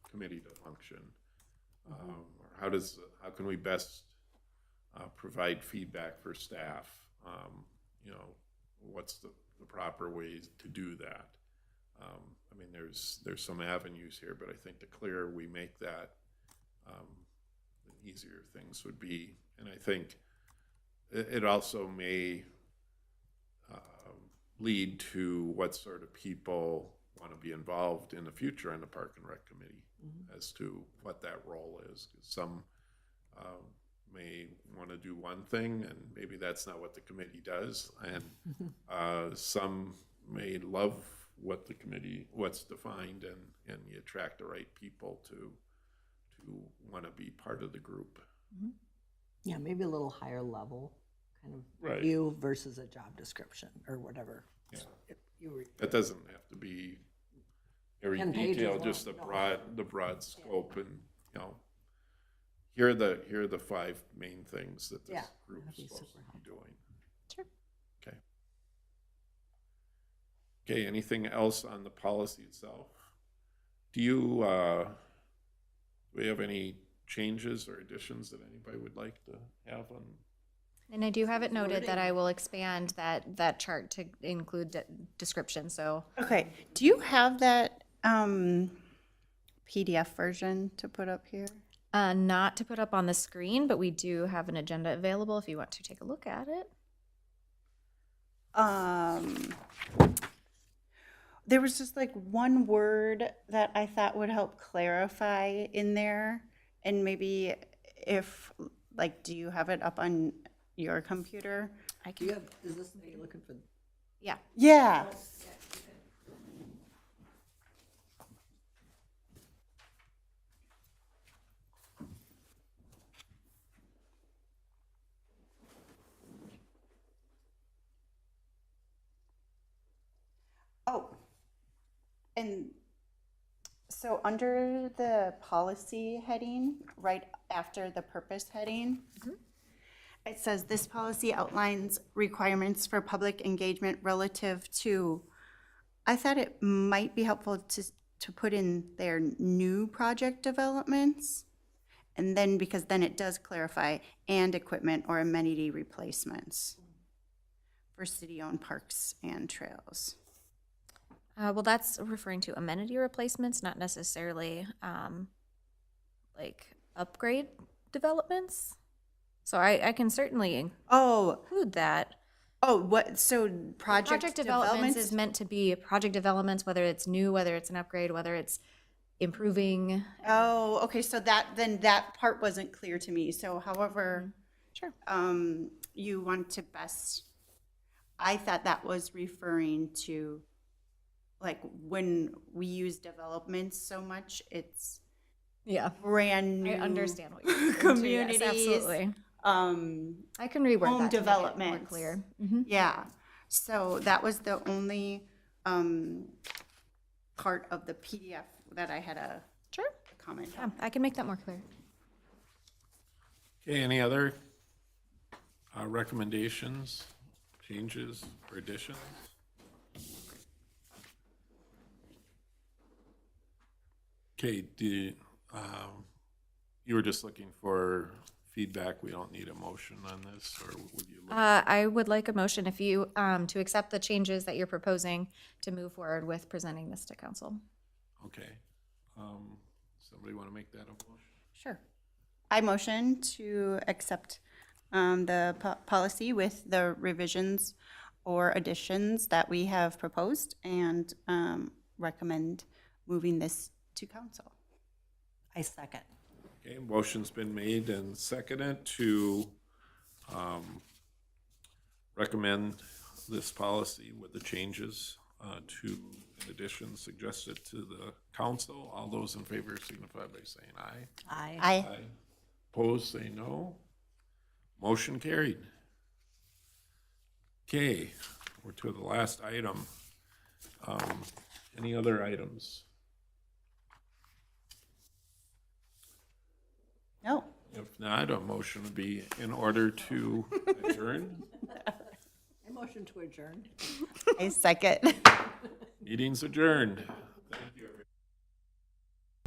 committee to function? Or how can we best provide feedback for staff? You know, what's the proper way to do that? I mean, there's some avenues here, but I think the clearer we make that, the easier things would be. And I think it also may lead to what sort of people want to be involved in the future in the Park and Rec Committee as to what that role is. 'Cause some may want to do one thing, and maybe that's not what the committee does. And some may love what's defined, and you attract the right people to want to be part of the group. Yeah, maybe a little higher level kind of Right. review versus a job description or whatever. Yeah. If you were, That doesn't have to be every 10 pages detail, long, just no. the broad scope, and, you know, here are the 5 main things that this Yeah, group that'd is be supposed to super be doing. Sure. Okay. Okay, anything else on the policy itself? Do we have any changes or additions that anybody would like to have on? And I do have it noted that I will expand that chart to include description, so. Okay, do you have that PDF version to put up here? Not to put up on the screen, but we do have an agenda available if you want to take a look at it. There was just like one word that I thought would help clarify in there, and maybe if, like, do you have it up on your computer? do you have, is this what you're looking for? Yeah. Yeah. Oh, and so under the policy heading, right after the purpose heading, it says this policy outlines requirements for public engagement relative to, I thought it might be helpful to put in their new project developments. And then, because then it does clarify, and equipment or amenity replacements for city-owned parks and trails. Well, that's referring to amenity replacements, not necessarily like upgrade developments. So I can certainly Oh, include that. what, so project Developments is meant to be project developments, whether it's new, whether it's an upgrade, whether it's improving. Oh, okay, so then that part wasn't clear to me. So however, Sure. you want to best, I thought that was referring to, like, when we use developments so much, it's Yeah. brand new. I understand what you're referring to. Yes, communities. absolutely. I can reword Home that to make it more developments. clear. Yeah, so that was the only part of the PDF that I had a Sure. comment Yeah, on. I can make that more clear. Okay, any other recommendations, changes, or additions? Okay, you were just looking for feedback, we don't need a motion on this, or would you? I would like a motion if you, to accept the changes that you're proposing to move forward with presenting this to council. Okay. Somebody want to make that a motion? Sure. I motion to accept the policy with the revisions or additions that we have proposed and recommend moving this to council. I second. Okay, motion's been made and seconded to recommend this policy with the changes to, in addition, suggested to the council. All those in favor signify by saying aye. Aye. Aye. Opposed, say no. Motion carried. Okay, we're to the last item. Any other items? No. If not, a motion would be in order to adjourn. I motion to adjourn. I second. Meeting's adjourned.